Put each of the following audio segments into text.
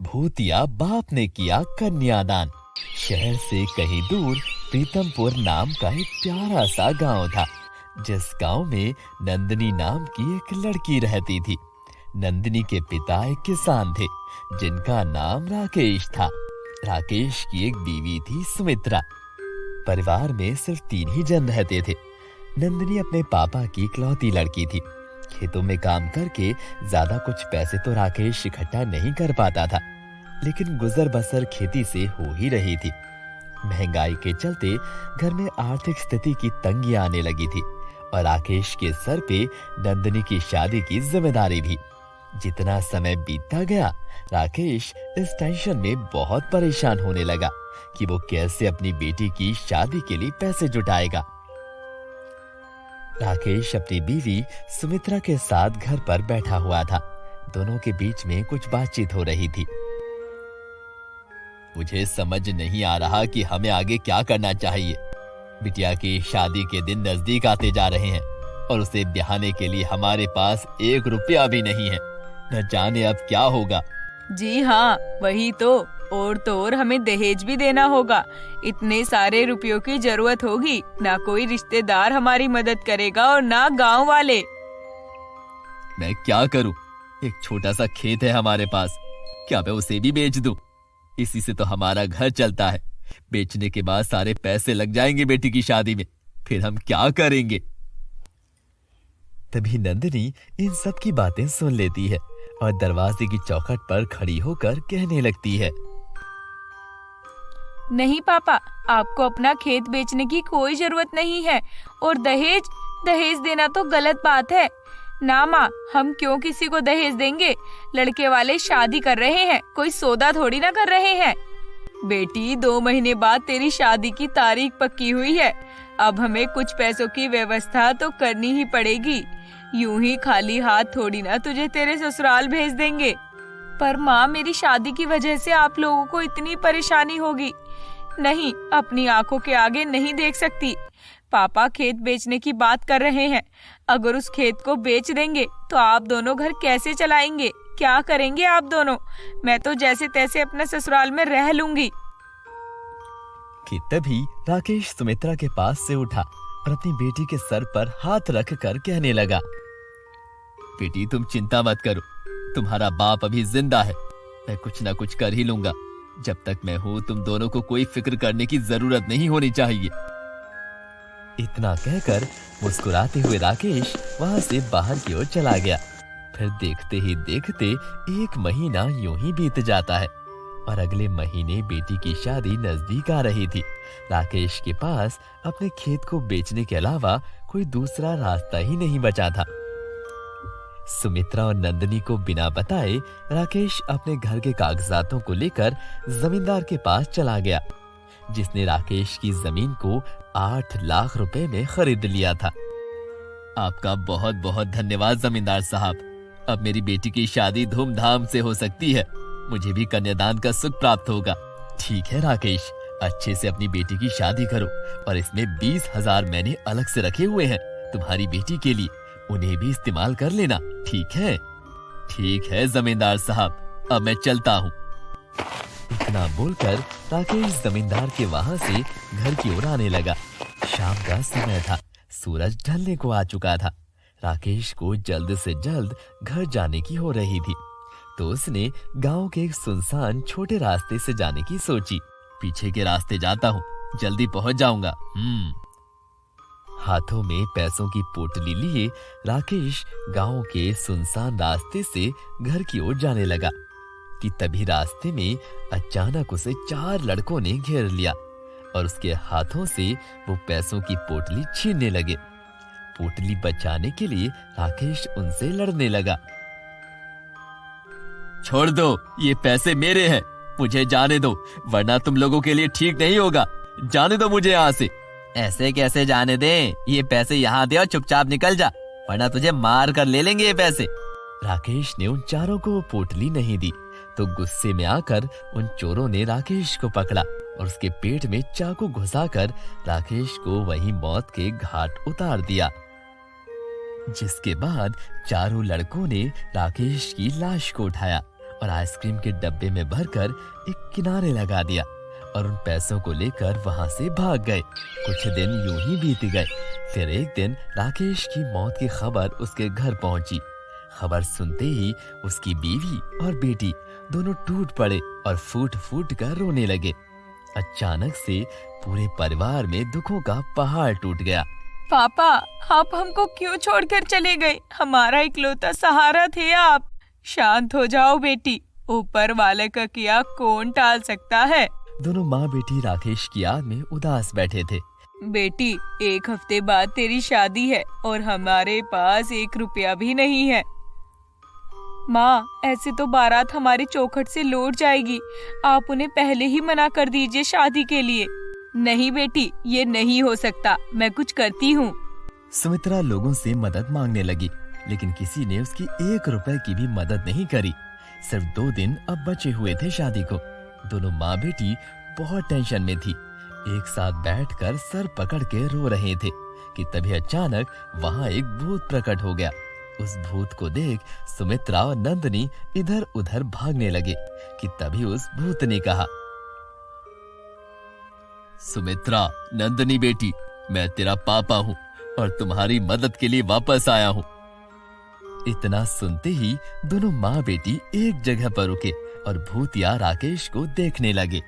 भूतिया बाप ने किया कन्यादान। शहर से कहीं दूर प्रीतमपुर नाम का एक प्यारा सा गांव था, जिस गांव में नंदिनी नाम की एक लड़की रहती थी। नंदिनी के पिता एक किसान थे, जिनका नाम राकेश था। राकेश की एक बीवी थी सुमित्रा। परिवार में सिर्फ 3 ही जन रहते थे। नंदिनी अपने पापा की इकलौती लड़की थी। खेतों में काम करके ज्यादा कुछ पैसे तो राकेश इकट्ठा नहीं कर पाता था, लेकिन गुजर बसर खेती से हो ही रही थी। महंगाई के चलते घर में आर्थिक स्थिति की तंगी आने लगी थी और राकेश के सर पे नंदिनी की शादी की जिम्मेदारी भी। जितना समय बीतता गया, राकेश इस टेंशन में बहुत परेशान होने लगा कि वो कैसे अपनी बेटी की शादी के लिए पैसे जुटाएगा। राकेश अपनी बीवी सुमित्रा के साथ घर पर बैठा हुआ था। दोनों के बीच में कुछ बातचीत हो रही थी। मुझे समझ नहीं आ रहा कि हमें आगे क्या करना चाहिए। बिटिया की शादी के दिन नजदीक आते जा रहे हैं और उसे ब्याहने के लिए हमारे पास 1 रुपया भी नहीं है। न जाने अब क्या होगा। जी हाँ, वही तो और हमें दहेज भी देना होगा। इतने सारे रुपयों की जरूरत होगी। ना कोई रिश्तेदार हमारी मदद करेगा और ना गांव वाले। मैं क्या करूं? एक छोटा सा खेत है हमारे पास, क्या मैं उसे भी बेच दूं? इसी से तो हमारा घर चलता है। बेचने के बाद सारे पैसे लग जाएंगे बेटी की शादी में, फिर हम क्या करेंगे? तभी नंदिनी इन सब की बातें सुन लेती है और दरवाजे की चौखट पर खड़ी होकर कहने लगती है। नहीं पापा, आपको अपना खेत बेचने की कोई जरूरत नहीं है। और दहेज देना तो गलत बात है। ना माँ, हम क्यों किसी को दहेज देंगे? लड़के वाले शादी कर रहे हैं, कोई सौदा थोड़ी ना कर रहे हैं। बेटी, 2 महीने बाद तेरी शादी की तारीख पक्की हुई है। अब हमें कुछ पैसों की व्यवस्था तो करनी ही पड़ेगी। यूं ही खाली हाथ थोड़ी ना तुझे तेरे ससुराल भेज देंगे। पर माँ, मेरी शादी की वजह से आप लोगों को इतनी परेशानी होगी। नहीं, अपनी आंखों के आगे नहीं देख सकती। पापा खेत बेचने की बात कर रहे हैं। अगर उस खेत को बेच देंगे तो आप दोनों घर कैसे चलाएंगे? क्या करेंगे आप दोनों? मैं तो जैसे तैसे अपने ससुराल में रह लूंगी। कि तभी राकेश सुमित्रा के पास से उठा और अपनी बेटी के सर पर हाथ रख कर कहने लगा। बेटी, तुम चिंता मत करो, तुम्हारा बाप अभी जिंदा है। मैं कुछ ना कुछ कर ही लूंगा। जब तक मैं हूं, तुम दोनों को कोई फिक्र करने की जरूरत नहीं होनी चाहिए। इतना कहकर मुस्कुराते हुए राकेश वहां से बाहर की ओर चला गया। फिर देखते ही देखते 1 महीना यूं ही बीत जाता है और अगले महीने बेटी की शादी नजदीक आ रही थी। राकेश के पास अपने खेत को बेचने के अलावा कोई दूसरा रास्ता ही नहीं बचा था। सुमित्रा और नंदिनी को बिना बताए राकेश अपने घर के कागजातों को लेकर जमींदार के पास चला गया, जिसने राकेश की जमीन को 8 लाख रुपए में खरीद लिया था। आपका बहुत बहुत धन्यवाद जमींदार साहब। अब मेरी बेटी की शादी धूमधाम से हो सकती है। मुझे भी कन्यादान का सुख प्राप्त होगा। ठीक है राकेश, अच्छे से अपनी बेटी की शादी करो और इसमें 20,000 मैंने अलग से रखे हुए हैं तुम्हारी बेटी के लिए। उन्हें भी इस्तेमाल कर लेना, ठीक है? ठीक है जमींदार साहब, अब मैं चलता हूँ। इतना बोलकर राकेश जमींदार के वहां से घर की ओर आने लगा। शाम का समय था, सूरज ढलने को आ चुका था। राकेश को जल्द से जल्द घर जाने की हो रही थी, तो उसने गांव के एक सुनसान छोटे रास्ते से जाने की सोची। पीछे के रास्ते जाता हूँ, जल्दी पहुंच जाऊंगा। हाथों में पैसों की पोटली लिए राकेश गांव के सुनसान रास्ते से घर की ओर जाने लगा कि तभी रास्ते में अचानक उसे 4 लड़कों ने घेर लिया और उसके हाथों से वो पैसों की पोटली छीनने लगे। पोटली बचाने के लिए राकेश उनसे लड़ने लगा। छोड़ दो, ये पैसे मेरे हैं, मुझे जाने दो, वरना तुम लोगों के लिए ठीक नहीं होगा। जाने दो मुझे यहाँ से। ऐसे कैसे जाने दें? ये पैसे यहाँ दे और चुपचाप निकल जा, वरना तुझे मार कर ले लेंगे ये पैसे। राकेश ने उन चारों को पोटली नहीं दी, तो गुस्से में आकर उन चोरों ने राकेश को पकड़ा और उसके पेट में चाकू घुसाकर राकेश को वहीं मौत के घाट उतार दिया। जिसके बाद चारों लड़कों ने राकेश की लाश को उठाया और आइसक्रीम के डब्बे में भरकर एक किनारे लगा दिया और उन पैसों को लेकर वहां से भाग गए। कुछ दिन यूं ही बीत गए। फिर एक दिन राकेश की मौत की खबर उसके घर पहुंची। खबर सुनते ही उसकी बीवी और बेटी दोनों टूट पड़े और फूट फूट कर रोने लगे। अचानक से पूरे परिवार में दुखों का पहाड़ टूट गया। पापा, आप हमको क्यों छोड़कर चले गए? हमारा इकलौता सहारा थे आप। शांत हो जाओ बेटी, ऊपर वाले का किया कौन टाल सकता है। दोनों माँ बेटी राकेश की याद में उदास बैठे थे। बेटी, 1 हफ्ते बाद तेरी शादी है और हमारे पास 1 रुपया भी नहीं है। माँ, ऐसे तो बारात हमारी चौखट से लौट जाएगी। आप उन्हें पहले ही मना कर दीजिए शादी के लिए। नहीं बेटी, ये नहीं हो सकता, मैं कुछ करती हूँ। सुमित्रा लोगों से मदद मांगने लगी, लेकिन किसी ने उसकी 1 रुपए की भी मदद नहीं करी। सिर्फ 2 दिन अब बचे हुए थे शादी को। दोनों माँ बेटी बहुत टेंशन में थी। एक साथ बैठकर सर पकड़ के रो रहे थे कि तभी अचानक वहाँ एक भूत प्रकट हो गया। उस भूत को देख सुमित्रा और नंदनी इधर उधर भागने लगे कि तभी उस भूत ने कहा, सुमित्रा, नंदनी बेटी, मैं तेरा पापा हूँ और तुम्हारी मदद के लिए वापस आया हूँ। इतना सुनते ही दोनों माँ बेटी एक जगह पर रुके और भूतिया राकेश को देखने लगे।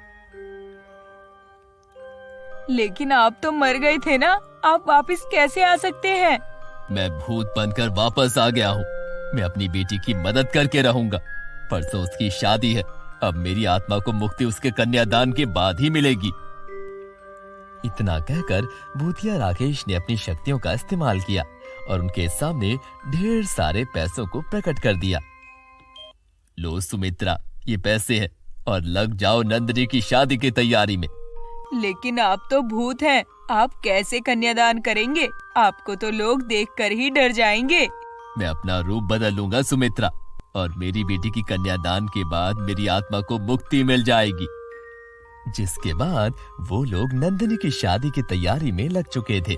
लेकिन आप तो मर गए थे ना, आप वापस कैसे आ सकते हैं? मैं भूत बनकर वापस आ गया हूँ। मैं अपनी बेटी की मदद करके रहूंगा। परसों उसकी शादी है। अब मेरी आत्मा को मुक्ति उसके कन्यादान के बाद ही मिलेगी। इतना कहकर भूतिया राकेश ने अपनी शक्तियों का इस्तेमाल किया और उनके सामने ढेर सारे पैसों को प्रकट कर दिया। लो सुमित्रा, ये पैसे हैं और लग जाओ नंदनी की शादी की तैयारी में। लेकिन आप तो भूत हैं, आप कैसे कन्यादान करेंगे? आपको तो लोग देखकर ही डर जाएंगे। मैं अपना रूप बदल लूंगा सुमित्रा, और मेरी बेटी की कन्यादान के बाद मेरी आत्मा को मुक्ति मिल जाएगी। जिसके बाद वो लोग नंदनी की शादी की तैयारी में लग चुके थे।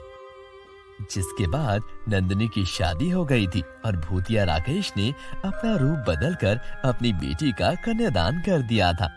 जिसके बाद नंदनी की शादी हो गई थी और भूतिया राकेश ने अपना रूप बदलकर अपनी बेटी का कन्यादान कर दिया था।